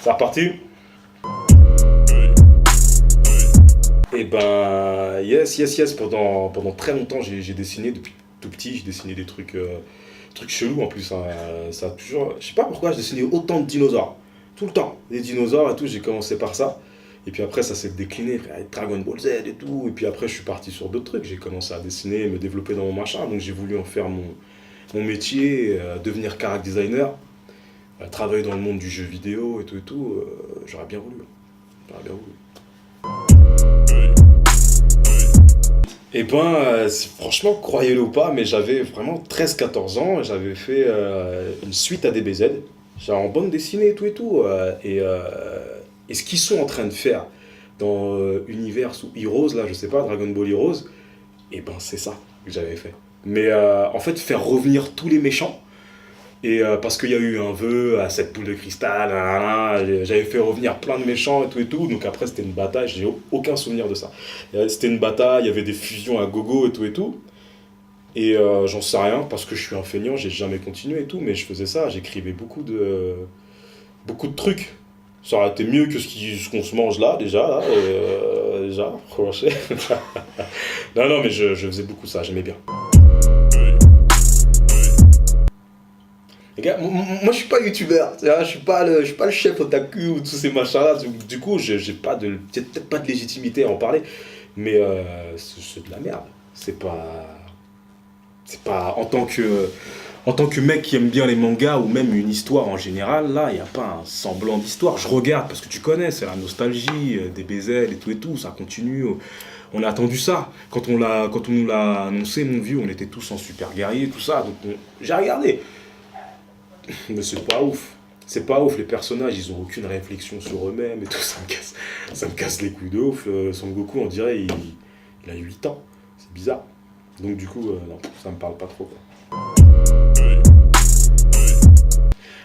C'est reparti. Et ben, yes. Pendant très longtemps, j'ai dessiné depuis tout petit. J'ai dessiné des trucs chelous en plus, hein. Ça a toujours, je sais pas pourquoi, je dessinais autant de dinosaures. Tout le temps. Les dinosaures et tout, j'ai commencé par ça. Et puis après, ça s'est décliné, frère, avec Dragon Ball Z et tout. Et puis après, je suis parti sur d'autres trucs. J'ai commencé à dessiner, me développer dans mon machin. Donc j'ai voulu en faire mon métier, devenir character designer, travailler dans le monde du jeu vidéo et tout et tout. J'aurais bien voulu. J'aurais bien voulu. Et ben, franchement, croyez-le ou pas, mais j'avais vraiment 13 14 ans, et j'avais fait une suite à DBZ, genre en bande dessinée et tout et tout. Et ce qu'ils sont en train de faire dans Universe ou Heroes, là, je sais pas, Dragon Ball Heroes, et ben c'est ça que j'avais fait. Mais en fait, faire revenir tous les méchants, et parce qu'il y a eu un vœu à cette boule de cristal, nanana, j'avais fait revenir plein de méchants et tout. Donc après, c'était une bataille, j'ai aucun souvenir de ça. C'était une bataille, il y avait des fusions à gogo et tout et tout. Et j'en sais rien parce que je suis un feignant, j'ai jamais continué et tout, mais je faisais ça, j'écrivais beaucoup de trucs. Ça aurait été mieux que ce qu'on se mange là, déjà, là, déjà, franchement. Non, mais je faisais beaucoup ça, j'aimais bien. Les gars, moi je suis pas youtubeur, tu vois, je suis pas le chef otaku ou tous ces machins-là. Du coup, j'ai peut-être pas de légitimité à en parler, mais c'est de la merde. C'est pas en tant que mec qui aime bien les mangas ou même une histoire en général. Là, il y a pas un semblant d'histoire. Je regarde parce que tu connais, c'est la nostalgie, des BZ et tout, ça continue. On a attendu ça. Quand on nous l'a annoncé, mon vieux, on était tous en super guerrier, tout ça. Donc j'ai regardé. Mais c'est pas ouf. C'est pas ouf, les personnages, ils ont aucune réflexion sur eux-mêmes et tout, ça me casse les couilles de ouf. Son Goku, on dirait, il a 8 ans. C'est bizarre. Donc du coup, non, ça me parle pas trop, quoi.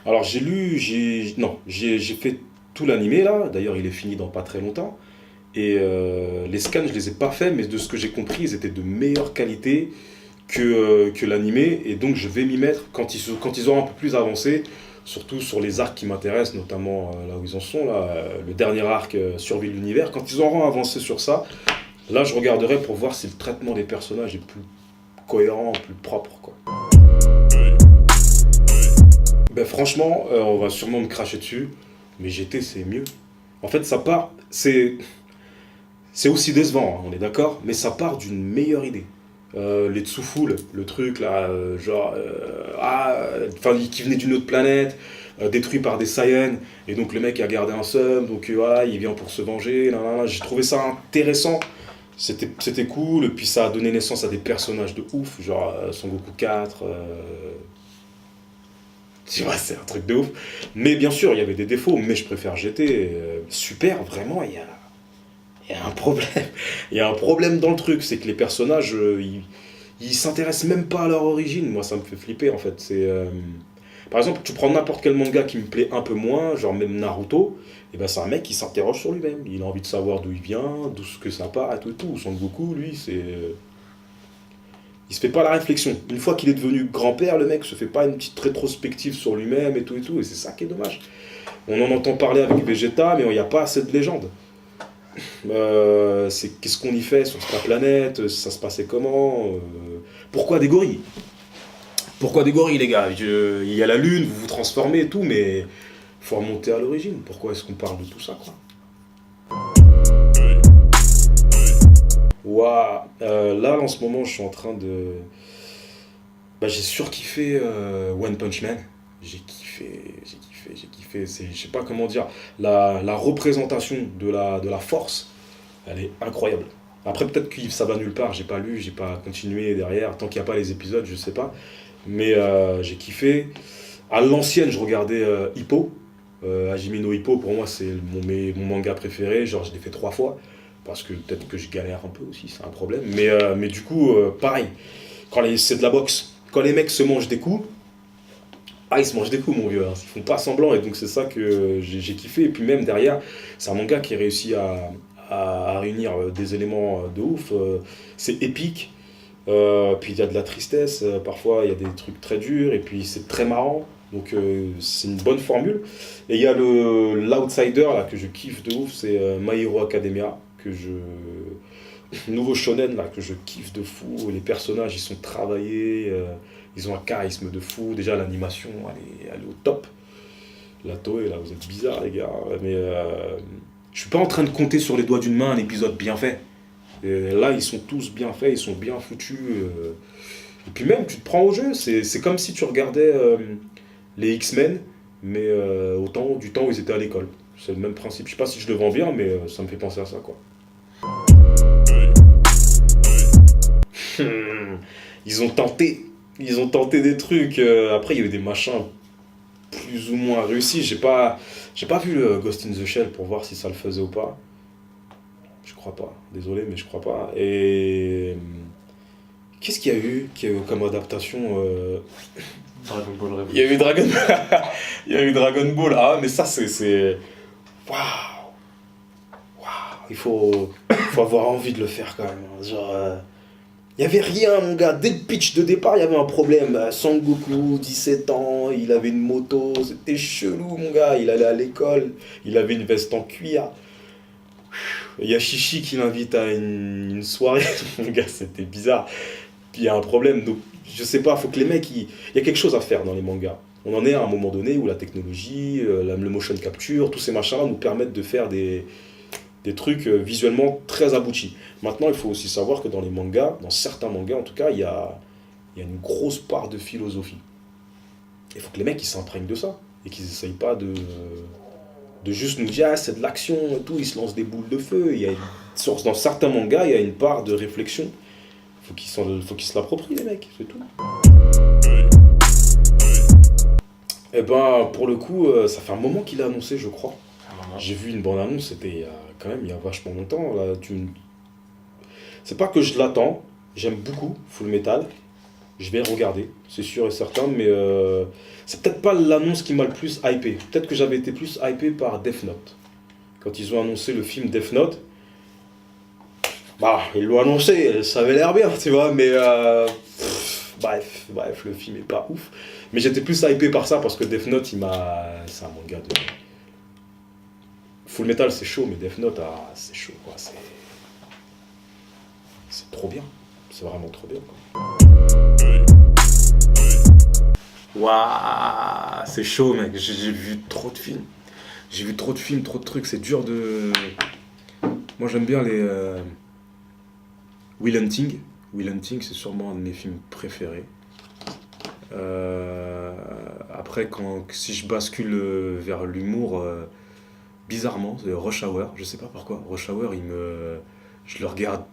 Alors j'ai fait tout l'animé là, d'ailleurs il est fini dans pas très longtemps. Et les scans, je les ai pas faits, mais de ce que j'ai compris, ils étaient de meilleure qualité que l'animé, et donc je vais m'y mettre quand ils auront un peu plus avancé, surtout sur les arcs qui m'intéressent, notamment là où ils en sont, là, le dernier arc, Survie de l'univers. Quand ils auront avancé sur ça, là je regarderai pour voir si le traitement des personnages est plus cohérent, plus propre, quoi. Ben franchement, on va sûrement me cracher dessus, mais GT c'est mieux. En fait, ça part, c'est aussi décevant, hein, on est d'accord, mais ça part d'une meilleure idée. Les Tsufu, le truc là, qui venait d'une autre planète, détruit par des Saiyans, et donc le mec a gardé un seum, donc voilà, il vient pour se venger. Nan, nan, nan. J'ai trouvé ça intéressant, c'était cool, et puis ça a donné naissance à des personnages de ouf, genre Son Goku 4. Tu vois, c'est un truc de ouf. Mais bien sûr, il y avait des défauts, mais je préfère GT. Super, vraiment, il y a un problème. Il y a un problème dans le truc, c'est que les personnages, ils s'intéressent même pas à leur origine. Moi, ça me fait flipper, en fait. Par exemple, tu prends n'importe quel manga qui me plaît un peu moins, genre même Naruto, et ben c'est un mec qui s'interroge sur lui-même. Il a envie de savoir d'où il vient, d'où ce que ça part, et tout. Son Goku, lui, il se fait pas la réflexion. Une fois qu'il est devenu grand-père, le mec se fait pas une petite rétrospective sur lui-même et tout, et c'est ça qui est dommage. On en entend parler avec Vegeta, mais il n'y a pas assez de légende. Qu'est-ce qu'on y fait sur cette planète, ça se passait comment, pourquoi des gorilles? Pourquoi des gorilles, les gars? Il y a la lune, vous vous transformez et tout, mais faut remonter à l'origine. Pourquoi est-ce qu'on parle de tout ça, quoi? Waouh. Là, en ce moment, je suis en train de... Bah, j'ai surkiffé One Punch Man. J'ai kiffé. Je sais pas comment dire. La représentation de la force, elle est incroyable. Après, peut-être que ça va nulle part. J'ai pas lu, j'ai pas continué derrière. Tant qu'il n'y a pas les épisodes, je sais pas. Mais j'ai kiffé. À l'ancienne, je regardais Hippo. Hajime no Hippo, pour moi, c'est mon manga préféré. Genre, je l'ai fait 3 fois. Parce que peut-être que je galère un peu aussi, c'est un problème. Mais du coup, pareil. C'est de la boxe. Quand les mecs se mangent des coups, ils se mangent des coups, mon vieux, hein. Ils font pas semblant, et donc c'est ça que j'ai kiffé. Et puis même derrière, c'est un manga qui réussit à réunir des éléments de ouf. C'est épique. Puis il y a de la tristesse, parfois il y a des trucs très durs, et puis c'est très marrant. Donc c'est une bonne formule. Et il y a l'outsider là que je kiffe de ouf, c'est My Hero Academia, nouveau shonen là que je kiffe de fou. Les personnages ils sont travaillés, ils ont un charisme de fou. Déjà l'animation elle est au top. La Toei là, vous êtes bizarres les gars, mais je suis pas en train de compter sur les doigts d'une main un épisode bien fait. Et là, ils sont tous bien faits, ils sont bien foutus. Et puis même, tu te prends au jeu. C'est comme si tu regardais les X-Men, mais du temps où ils étaient à l'école. C'est le même principe. Je sais pas si je le vends bien, mais ça me fait penser à ça, quoi. Ils ont tenté. Ils ont tenté des trucs. Après, il y a eu des machins plus ou moins réussis. J'ai pas vu le Ghost in the Shell pour voir si ça le faisait ou pas. Je crois pas. Désolé, mais je crois pas. Et qu'est-ce qu'il y a eu comme adaptation Dragon Ball Il y a Revolution. eu Dragon il y a eu Dragon Ball. Ah, mais ça, waouh! Waouh! Il faut avoir envie de le faire quand même, hein. Genre, il y avait rien, mon gars. Dès le pitch de départ, il y avait un problème. Sangoku, 17 ans, il avait une moto, c'était chelou, mon gars. Il allait à l'école, il avait une veste en cuir. Il y a Chichi qui l'invite à une soirée. Mon gars, c'était bizarre. Puis il y a un problème. Donc, je sais pas, faut que les mecs. Il y a quelque chose à faire dans les mangas. On en est à un moment donné où la technologie, le motion capture, tous ces machins-là nous permettent de faire des trucs visuellement très aboutis. Maintenant, il faut aussi savoir que dans les mangas, dans certains mangas en tout cas, il y a une grosse part de philosophie. Il faut que les mecs ils s'imprègnent de ça. Et qu'ils n'essayent pas de juste nous dire ah, c'est de l'action et tout, ils se lancent des boules de feu. Dans certains mangas, il y a une part de réflexion. Faut qu'ils se l'approprient, les mecs, c'est tout. Et ben, pour le coup, ça fait un moment qu'il a annoncé, je crois. Un moment. J'ai vu une bande-annonce, c'était il y a vachement longtemps. Là, c'est pas que je l'attends, j'aime beaucoup Full Metal. Je vais le regarder, c'est sûr et certain, mais c'est peut-être pas l'annonce qui m'a le plus hypé. Peut-être que j'avais été plus hypé par Death Note. Quand ils ont annoncé le film Death Note, bah, ils l'ont annoncé, ça avait l'air bien, tu vois, mais bref, le film est pas ouf. Mais j'étais plus hypé par ça parce que Death Note, c'est un manga de. Full Metal, c'est chaud, mais Death Note, c'est chaud, quoi. C'est trop bien. C'est vraiment trop bien, quoi. Waouh, c'est chaud, mec. J'ai vu trop de films. J'ai vu trop de films, trop de trucs. C'est dur de. Moi, j'aime bien les. Will Hunting. Will Hunting, c'est sûrement un de mes films préférés. Après, si je bascule vers l'humour, bizarrement, c'est Rush Hour. Je sais pas pourquoi. Rush Hour, je le regarde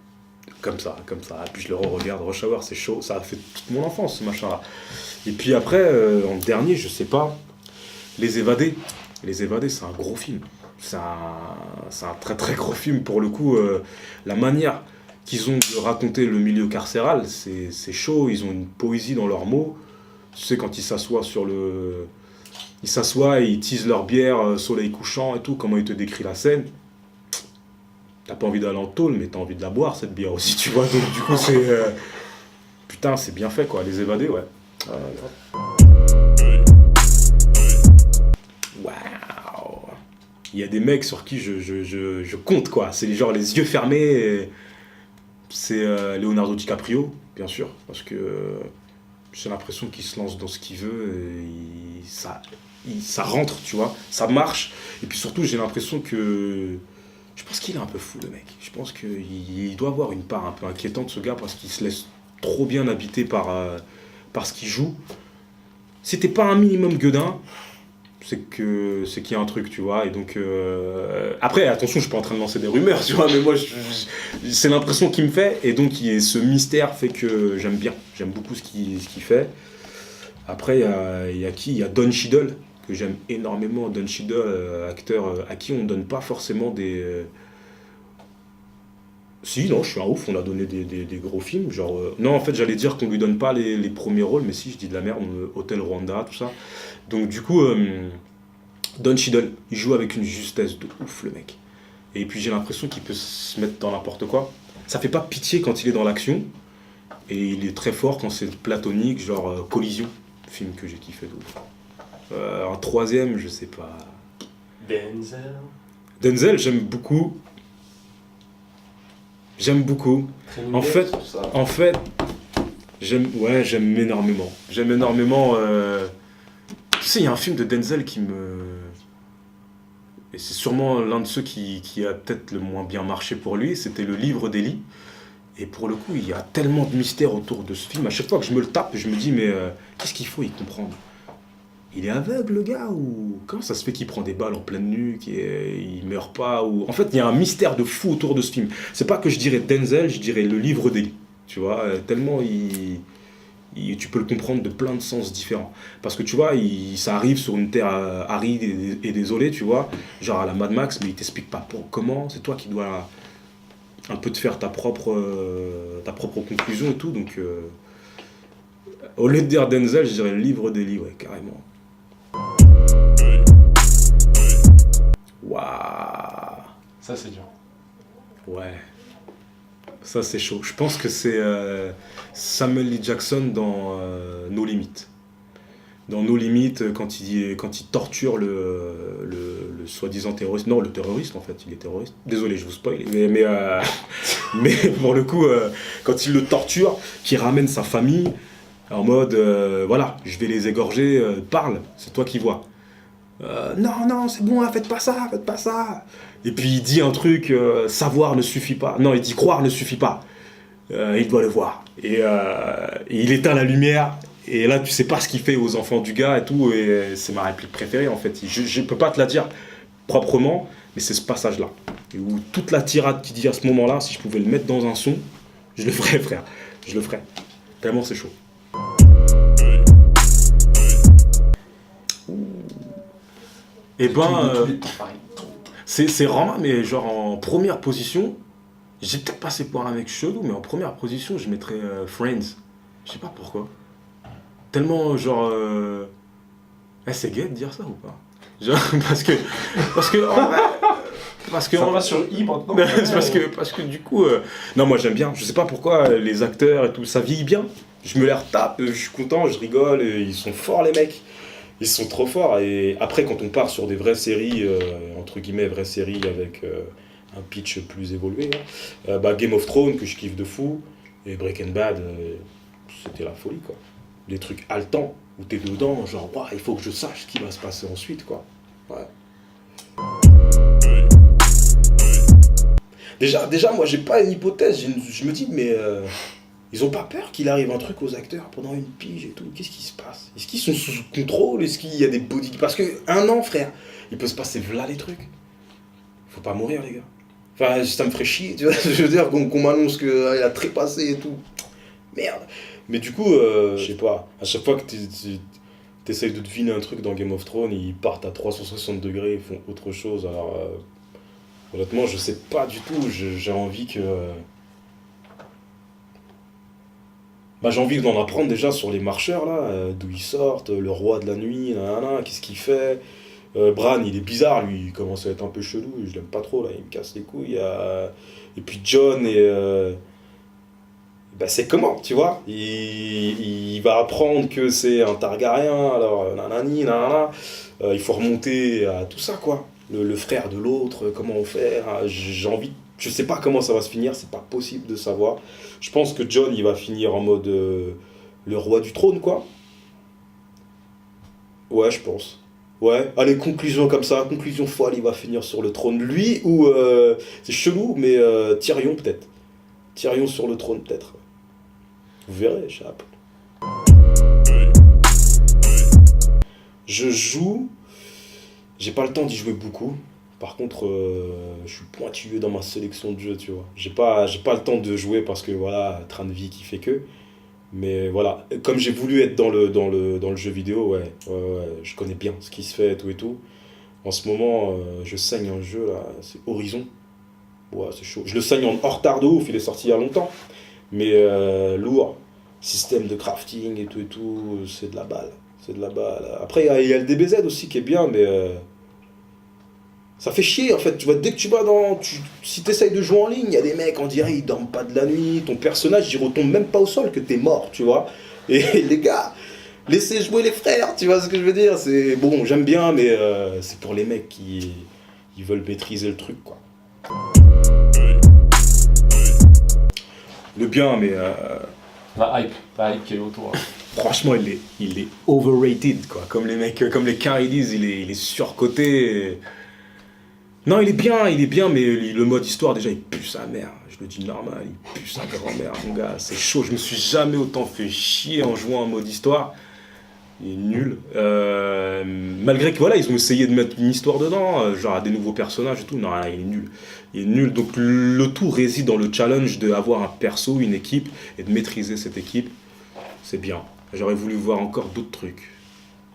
comme ça, et puis je le re-regarde. Rush Hour, c'est chaud. Ça a fait toute mon enfance, ce machin-là. Et puis après, en dernier, je sais pas, Les Évadés. Les Évadés, c'est un gros film. C'est un très très gros film pour le coup. La manière qu'ils ont de raconter le milieu carcéral, c'est chaud. Ils ont une poésie dans leurs mots. Tu sais, quand ils s'assoient ils s'assoient et ils teasent leur bière, soleil couchant et tout, comment ils te décrivent la scène. T'as pas envie d'aller en tôle, mais t'as envie de la boire, cette bière aussi, tu vois. Donc du coup, putain, c'est bien fait, quoi. Les Évadés, ouais. Waouh. Il y a des mecs sur qui je compte, quoi. C'est genre les yeux fermés. C'est Leonardo DiCaprio, bien sûr, parce que j'ai l'impression qu'il se lance dans ce qu'il veut et ça rentre, tu vois. Ça marche. Et puis surtout, j'ai l'impression que... Je pense qu'il est un peu fou, le mec. Je pense qu'il doit avoir une part un peu inquiétante, ce gars, parce qu'il se laisse trop bien habiter par ce qu'il joue. Si t'es pas un minimum gueudin, c'est qu'il y a un truc, tu vois. Et donc, après, attention, je suis pas en train de lancer des rumeurs, tu vois, mais moi, c'est l'impression qu'il me fait. Et donc, ce mystère fait que j'aime bien. J'aime beaucoup ce qu'il fait. Après, il y a qui? Il y a Don Cheadle, que j'aime énormément. Don Cheadle, acteur à qui on donne pas forcément des... Si, non, je suis un ouf, on a donné des gros films. Genre, non, en fait, j'allais dire qu'on lui donne pas les premiers rôles, mais si, je dis de la merde, Hôtel Rwanda, tout ça. Donc, du coup, Don Cheadle, il joue avec une justesse de ouf, le mec. Et puis, j'ai l'impression qu'il peut se mettre dans n'importe quoi. Ça fait pas pitié quand il est dans l'action. Et il est très fort quand c'est platonique, genre Collision, film que j'ai kiffé de ouf. En troisième, je sais pas. Denzel. Denzel, j'aime beaucoup. J'aime beaucoup. En fait, tout ça. En fait, j'aime énormément. J'aime énormément. Tu sais, il y a un film de Denzel qui me. Et c'est sûrement l'un de ceux qui a peut-être le moins bien marché pour lui. C'était Le Livre d'Eli. Et pour le coup, il y a tellement de mystères autour de ce film. À chaque fois que je me le tape, je me dis, mais qu'est-ce qu'il faut y comprendre? Il est aveugle, le gars, ou comment ça se fait qu'il prend des balles en pleine nuque et il meurt pas ou... En fait, il y a un mystère de fou autour de ce film. C'est pas que je dirais Denzel, je dirais Le Livre d'Eli. Tu vois, tellement tu peux le comprendre de plein de sens différents. Parce que tu vois, ça arrive sur une terre aride et désolée, tu vois, genre à la Mad Max, mais il t'explique pas comment. C'est toi qui dois un peu te faire ta propre conclusion et tout. Donc, au lieu de dire Denzel, je dirais Le Livre d'Eli, ouais, carrément. Waouh. Ça, c'est dur. Ouais. Ça, c'est chaud. Je pense que c'est Samuel L. Jackson dans Nos Limites. Dans Nos Limites, quand il torture le soi-disant terroriste. Non, le terroriste, en fait, il est terroriste. Désolé, je vous spoil. Mais pour le coup, quand il le torture, qu'il ramène sa famille en mode, voilà, je vais les égorger, parle, c'est toi qui vois. Non, c'est bon, faites pas ça. Et puis il dit un truc, savoir ne suffit pas. Non, il dit croire ne suffit pas. Il doit le voir. Et il éteint la lumière. Et là, tu sais pas ce qu'il fait aux enfants du gars et tout. Et c'est ma réplique préférée en fait. Je peux pas te la dire proprement, mais c'est ce passage-là. Et où toute la tirade qu'il dit à ce moment-là, si je pouvais le mettre dans un son, je le ferais, frère. Je le ferais. Tellement c'est chaud. Et ben, c'est Rama, mais genre en première position, j'ai peut-être passé pour un mec chelou, mais en première position, je mettrais Friends. Je sais pas pourquoi. Tellement, genre. C'est gay de dire ça ou pas? Genre, parce que en vrai. Parce que Ça va sur I maintenant. parce que du coup. Non, moi j'aime bien. Je sais pas pourquoi les acteurs et tout, ça vieillit bien. Je me les retape, je suis content, je rigole, et ils sont forts les mecs. Ils sont trop forts. Et après, quand on part sur des vraies séries, entre guillemets, vraies séries avec un pitch plus évolué, hein, Game of Thrones, que je kiffe de fou, et Breaking Bad, c'était la folie, quoi. Des trucs haletants, où t'es dedans, genre, ouah, il faut que je sache ce qui va se passer ensuite, quoi. Ouais. Déjà, moi, j'ai pas une hypothèse. Je me dis, mais ils ont pas peur qu'il arrive un truc aux acteurs pendant une pige et tout? Qu'est-ce qui se passe? Est-ce qu'ils sont sous contrôle? Est-ce qu'il y a des body... Parce que un an, frère, il peut se passer v'là les trucs. Faut pas mourir, les gars. Enfin, ça me ferait chier, tu vois. Je veux dire, qu'on m'annonce qu'il a trépassé et tout. Merde. Mais du coup, je sais pas. À chaque fois que t'essayes de deviner un truc dans Game of Thrones, ils partent à 360 degrés, ils font autre chose. Alors, honnêtement, je sais pas du tout. J'ai envie que... j'ai envie d'en apprendre déjà sur les marcheurs, là, d'où ils sortent, le roi de la nuit, nanana, qu'est-ce qu'il fait. Bran, il est bizarre, lui, il commence à être un peu chelou, je l'aime pas trop, là, il me casse les couilles. Et puis Jon, c'est comment, tu vois, il va apprendre que c'est un Targaryen, alors nanani, nanana, il faut remonter à tout ça, quoi. Le frère de l'autre, comment on fait, j'ai envie, je sais pas comment ça va se finir, c'est pas possible de savoir. Je pense que Jon, il va finir en mode le roi du trône, quoi. Ouais, je pense. Ouais, allez, conclusion comme ça, conclusion folle, il va finir sur le trône. Lui, ou... c'est chelou, mais Tyrion, peut-être. Tyrion sur le trône, peut-être. Vous verrez, chap. Je joue... J'ai pas le temps d'y jouer beaucoup. Par contre, je suis pointilleux dans ma sélection de jeux, tu vois. J'ai pas le temps de jouer parce que, voilà, train de vie qui fait que... Mais voilà, comme j'ai voulu être dans le jeu vidéo, ouais, je connais bien ce qui se fait et tout. En ce moment, je saigne un jeu, là, c'est Horizon. Ouais, c'est chaud. Je le saigne en retard de ouf, il est sorti il y a longtemps. Mais lourd, système de crafting et tout, c'est de la balle. C'est de la balle. Après, il y a le DBZ aussi qui est bien, mais Ça fait chier en fait, tu vois, dès que tu vas dans. Si tu essayes de jouer en ligne, il y a des mecs, on dirait, ils dorment pas de la nuit, ton personnage il retombe même pas au sol que t'es mort, tu vois. Et les gars, laissez jouer les frères, tu vois ce que je veux dire. C'est bon, j'aime bien, mais c'est pour les mecs qui ils veulent maîtriser le truc, quoi. Le bien, mais La hype qui est autour. franchement, il est overrated, quoi. Comme les mecs, comme les cars ils disent, il est surcoté. Non, il est bien, mais le mode histoire, déjà, il pue sa mère. Je le dis normal, il pue sa grand-mère, mon gars. C'est chaud, je me suis jamais autant fait chier en jouant en mode histoire. Il est nul. Malgré que, voilà, ils ont essayé de mettre une histoire dedans, genre des nouveaux personnages et tout. Non, il est nul. Il est nul. Donc, le tout réside dans le challenge d'avoir un perso, une équipe, et de maîtriser cette équipe. C'est bien. J'aurais voulu voir encore d'autres trucs.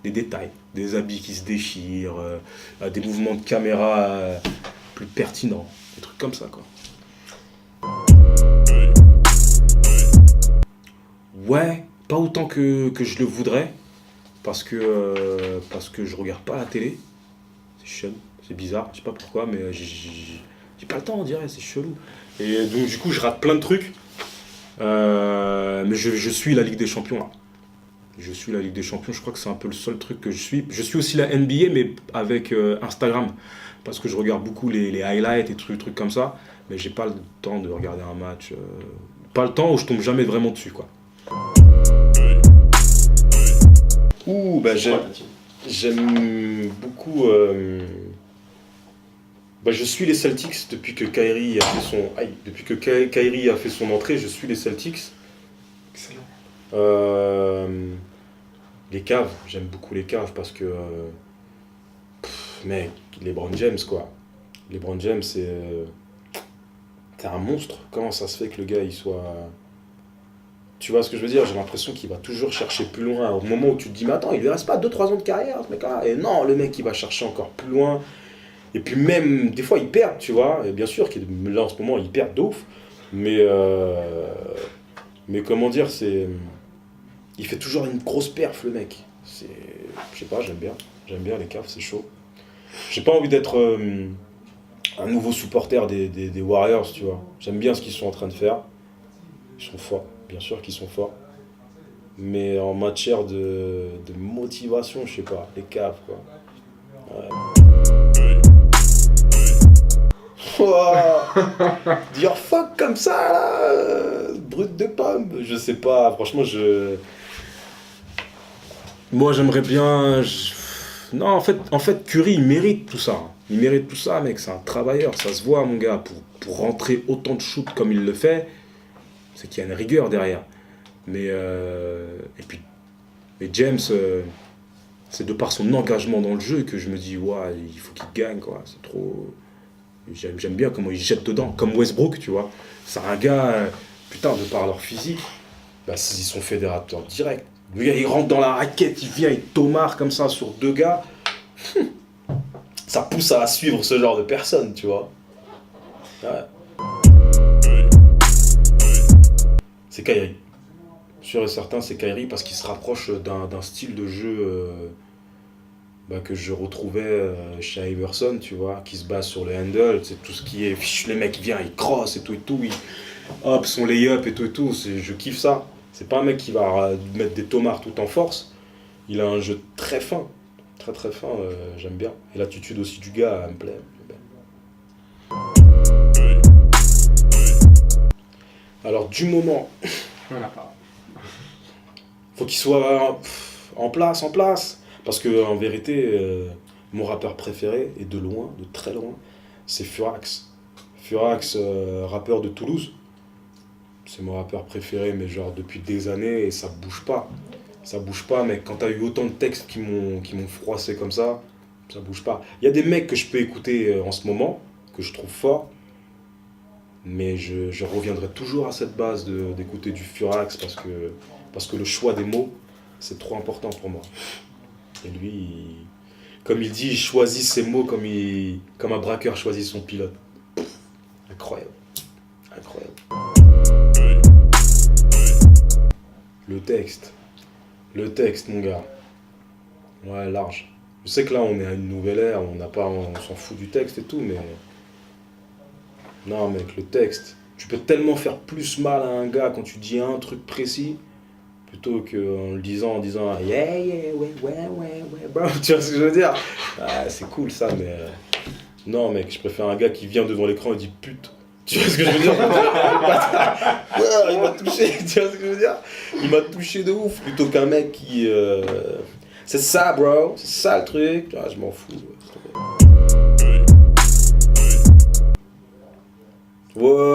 Des détails, des habits qui se déchirent, des mouvements de caméra plus pertinents, des trucs comme ça, quoi. Ouais, pas autant que je le voudrais, parce que je regarde pas la télé. C'est chelou, c'est bizarre, je sais pas pourquoi, mais j'ai pas le temps, on dirait, c'est chelou. Et donc du coup, je rate plein de trucs, mais je suis la Ligue des Champions, là. Je suis la Ligue des Champions, je crois que c'est un peu le seul truc que je suis. Je suis aussi la NBA, mais avec Instagram, parce que je regarde beaucoup les highlights et trucs comme ça, mais j'ai pas le temps de regarder un match. Pas le temps où je tombe jamais vraiment dessus, quoi. Ouh, bah j'aime beaucoup. Bah, je suis les Celtics depuis que Kyrie a fait son. Aïe, depuis que Kyrie a fait son entrée, je suis les Celtics. Excellent. Les Cavs, j'aime beaucoup les Cavs parce que. Mec, LeBron James, quoi. LeBron James, c'est un monstre. Comment ça se fait que le gars, il soit. Tu vois ce que je veux dire? J'ai l'impression qu'il va toujours chercher plus loin. Au moment où tu te dis, mais attends, il lui reste pas 2-3 ans de carrière, ce mec-là. Et non, le mec, il va chercher encore plus loin. Et puis même, des fois, il perd, tu vois. Et bien sûr, là, en ce moment, il perd de ouf. Mais comment dire, c'est. Il fait toujours une grosse perf, le mec. Je sais pas, j'aime bien. J'aime bien les Cavs, c'est chaud. J'ai pas envie d'être un nouveau supporter des Warriors, tu vois. J'aime bien ce qu'ils sont en train de faire. Ils sont forts, bien sûr qu'ils sont forts. Mais en matière de motivation, je sais pas, les Cavs, quoi. Ouais. Wow. Dire fuck comme ça, là, brut de pomme. Je sais pas, franchement, Moi, j'aimerais bien. Non, en fait, Curry, il mérite tout ça. Il mérite tout ça, mec. C'est un travailleur, ça se voit, mon gars. Pour rentrer autant de shoots comme il le fait, c'est qu'il y a une rigueur derrière. Mais James, c'est de par son engagement dans le jeu que je me dis, ouais, il faut qu'il gagne, quoi. C'est trop. J'aime bien comment ils jettent dedans, comme Westbrook, tu vois. C'est un gars, putain, de par leur physique, bah, ils sont fédérateurs direct. Le gars, il rentre dans la raquette, il vient, il tomare comme ça sur deux gars. Ça pousse à suivre ce genre de personnes, tu vois. Ouais. C'est Kyrie. Sûr et certain, c'est Kyrie parce qu'il se rapproche d'un style de jeu que je retrouvais chez Iverson, tu vois, qui se base sur le handle. C'est tout ce qui est. Le mec vient, il cross et tout, hop, son lay-up et tout. Je kiffe ça. C'est pas un mec qui va mettre des tomards tout en force. Il a un jeu très fin. Très très fin, j'aime bien. Et l'attitude aussi du gars, elle me plaît. Alors, du moment. Faut qu'il soit en place. Parce que en vérité, mon rappeur préféré, et de loin, de très loin, c'est Furax. Furax, rappeur de Toulouse. C'est mon rappeur préféré, mais genre depuis des années, et ça bouge pas. Ça bouge pas, mec. Quand t'as eu autant de textes qui m'ont froissé comme ça bouge pas. Il y a des mecs que je peux écouter en ce moment, que je trouve forts, mais je reviendrai toujours à cette base d'écouter du Furax parce que le choix des mots, c'est trop important pour moi. Et lui, comme il dit, il choisit ses mots comme un braqueur choisit son pilote. Incroyable. Incroyable. Le texte, mon gars. Ouais, large. Je sais que là, on est à une nouvelle ère, on s'en fout du texte et tout, mais... Non, mec, le texte, tu peux tellement faire plus mal à un gars quand tu dis un truc précis, plutôt qu'en le disant, yeah, yeah, ouais, bro. Tu vois ce que je veux dire? Ah, c'est cool ça, mais... Non, mec, je préfère un gars qui vient devant l'écran et dit pute. Tu vois ce que je veux dire? Ouais, il m'a touché, tu vois ce que je veux dire? Il m'a touché de ouf, plutôt qu'un mec qui... C'est ça, bro, c'est ça le truc. Ah, je m'en fous. Ouais.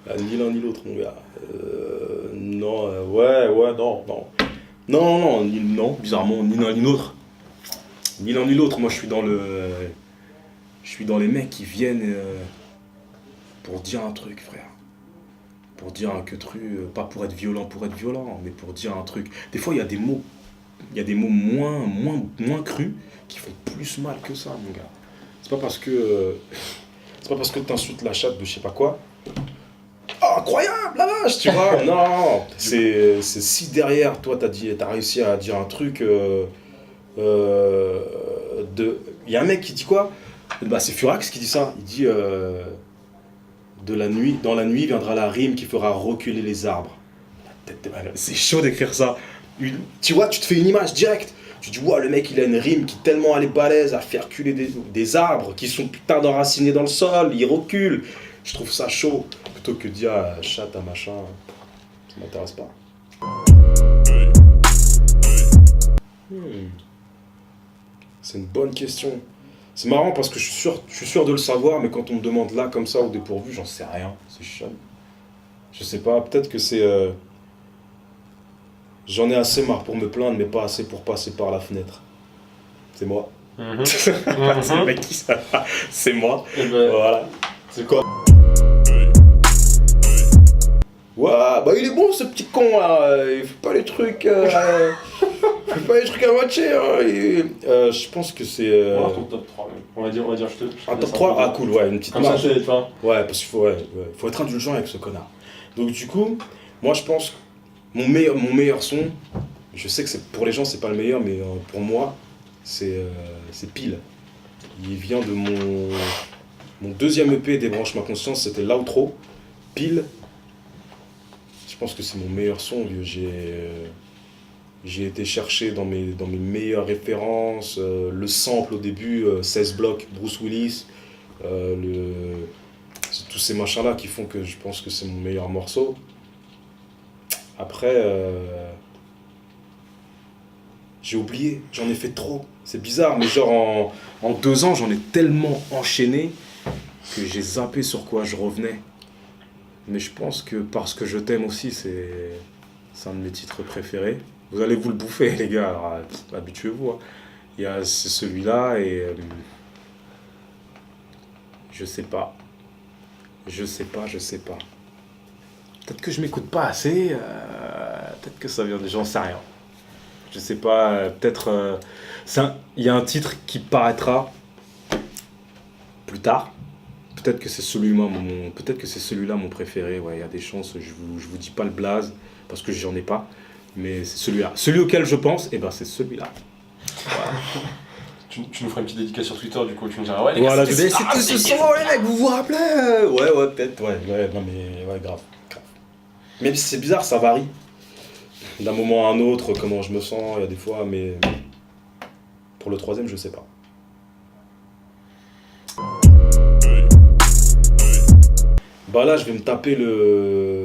Ah, ni l'un ni l'autre, mon gars. Non, ouais, non. Non, bizarrement, ni l'un ni l'autre. Ni l'un ni l'autre, moi je suis dans les mecs qui viennent pour dire un truc, frère. Pour dire un que truc, pas pour être violent, mais pour dire un truc. Des fois, il y a des mots moins crus qui font plus mal que ça, mon gars. C'est pas parce que t'insultes la chatte de je sais pas quoi. Oh, incroyable, la vache, tu vois. Non, c'est si derrière toi t'as réussi à dire un truc il y a un mec qui dit quoi? Bah c'est Furax qui dit ça. Il dit dans la nuit viendra la rime qui fera reculer les arbres. La tête de malade. C'est chaud d'écrire ça. Tu vois, tu te fais une image directe. Tu dis, ouais, le mec il a une rime qui est tellement elle est balèze à faire reculer des arbres qui sont putain d'enracinés dans le sol, ils reculent. Je trouve ça chaud. Plutôt que de dire chatte à machin, ça m'intéresse pas. C'est une bonne question. C'est marrant parce que je suis sûr de le savoir, mais quand on me demande là comme ça au dépourvu, j'en sais rien. C'est chiant. Je sais pas, peut-être que c'est... J'en ai assez marre pour me plaindre, mais pas assez pour passer par la fenêtre. C'est moi. C'est le mec qui ça. C'est moi. Voilà. C'est quoi? Ouais, bah il est bon ce petit con là. Il fait pas les trucs. Il fait pas les trucs à moitié. Hein. Je pense que c'est. On va ton top 3. On va dire, je te. Un top 3? Ah cool, ouais, une petite comme ça, marge. tu vois. Ouais, parce qu'il faut être indulgent avec ce connard. Donc du coup, moi je pense mon meilleur son, je sais que pour les gens c'est pas le meilleur, mais pour moi c'est Pile. Il vient de mon deuxième EP Débranche ma conscience, c'était l'outro. Pile. Je pense que c'est mon meilleur son, vieux. J'ai été chercher dans mes meilleures références, le sample au début, 16 blocs, Bruce Willis, c'est tous ces machins-là qui font que je pense que c'est mon meilleur morceau. Après, j'ai oublié, j'en ai fait trop. C'est bizarre, mais genre en 2 ans, j'en ai tellement enchaîné que j'ai zappé sur quoi je revenais. Mais je pense que Parce que je t'aime aussi, c'est un de mes titres préférés. Vous allez vous le bouffer, les gars, alors habituez-vous. Hein. C'est celui-là et... Je sais pas. Peut-être que je m'écoute pas assez, peut-être que ça vient des gens, j'en sais rien. Je sais pas, peut-être... Il y a un titre qui paraîtra plus tard. Peut-être que c'est celui-là mon préféré. Ouais, il y a des chances, je vous dis pas le blaze, parce que j'en ai pas. Mais c'est celui-là. Celui auquel je pense, c'est celui-là. Voilà. Tu nous feras une petite dédicace sur Twitter, du coup, tu nous diras, ouais, les Voilà, gars, c'était ce son, les mecs, vous vous rappelez? Ouais, peut-être, ouais, non mais, ouais, grave. Même si c'est bizarre, ça varie. D'un moment à un autre, comment je me sens, il y a des fois, mais pour le troisième, je sais pas. Bah là, je vais me taper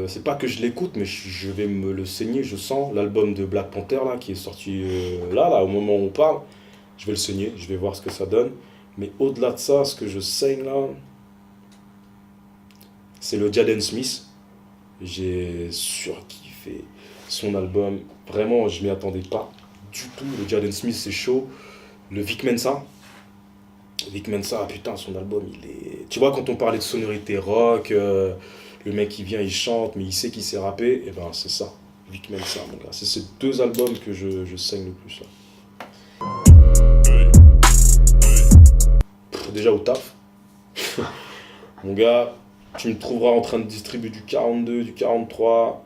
c'est pas que je l'écoute, mais je vais me le saigner, je sens, l'album de Black Panther, là, qui est sorti là, au moment où on parle. Je vais le saigner, je vais voir ce que ça donne. Mais au-delà de ça, ce que je saigne là, c'est le Jaden Smith. J'ai surkiffé son album. Vraiment, je m'y attendais pas du tout. Le Jaden Smith, c'est chaud. Le Vic Mensa, putain, son album, il est... Tu vois, quand on parlait de sonorité rock, le mec qui vient, il chante, mais il sait qu'il sait rapper, et ben c'est ça, Vic Mensa, mon gars. C'est ces 2 albums que je saigne le plus, là. Déjà au taf. Mon gars, tu me trouveras en train de distribuer du 42, du 43.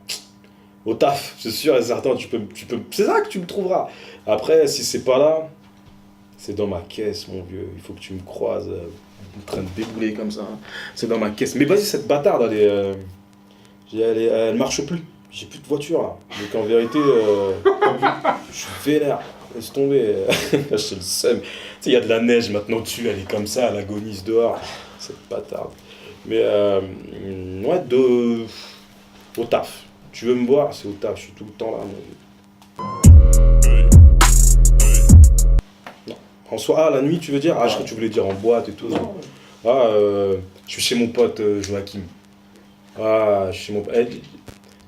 Au taf, c'est sûr et certain, c'est ça que tu me trouveras. Après, si c'est pas là, c'est dans ma caisse, mon vieux. Il faut que tu me croises en train de débouler comme ça. C'est dans ma caisse. Mais vas-y, cette bâtarde, elle marche plus. J'ai plus de voiture là. Donc en vérité, je suis vénère. Laisse tomber. J'ai le seum. Tu sais, il y a de la neige maintenant dessus, elle est comme ça, elle agonise dehors. Cette bâtarde. Mais ouais, au taf. Tu veux me voir, c'est au taf, je suis tout le temps là. Non. En soi, la nuit, tu veux dire? Ah, je crois que tu voulais dire en boîte et tout. Non. Ah, je suis chez mon pote Joachim. Ah, je suis chez mon pote.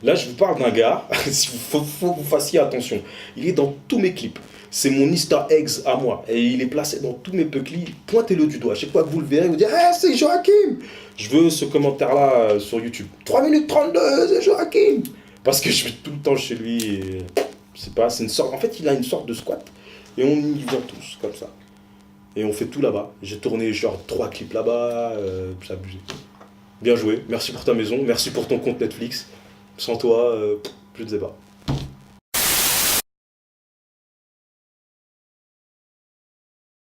Là, je vous parle d'un gars, il faut que vous fassiez attention. Il est dans tous mes clips. C'est mon Easter eggs à moi. Et il est placé dans tous mes clips. Pointez-le du doigt. Chaque fois que vous le verrez, vous dites ah, c'est Joachim. Je veux ce commentaire-là sur YouTube. 3 minutes 32, c'est Joachim. Parce que je vais tout le temps chez lui. Et, c'est pas, c'est une sorte. En fait, il a une sorte de squat. Et on y vient tous, comme ça. Et on fait tout là-bas. J'ai tourné genre 3 clips là-bas. C'est abusé. Bien joué. Merci pour ta maison. Merci pour ton compte Netflix. Sans toi, je ne sais pas.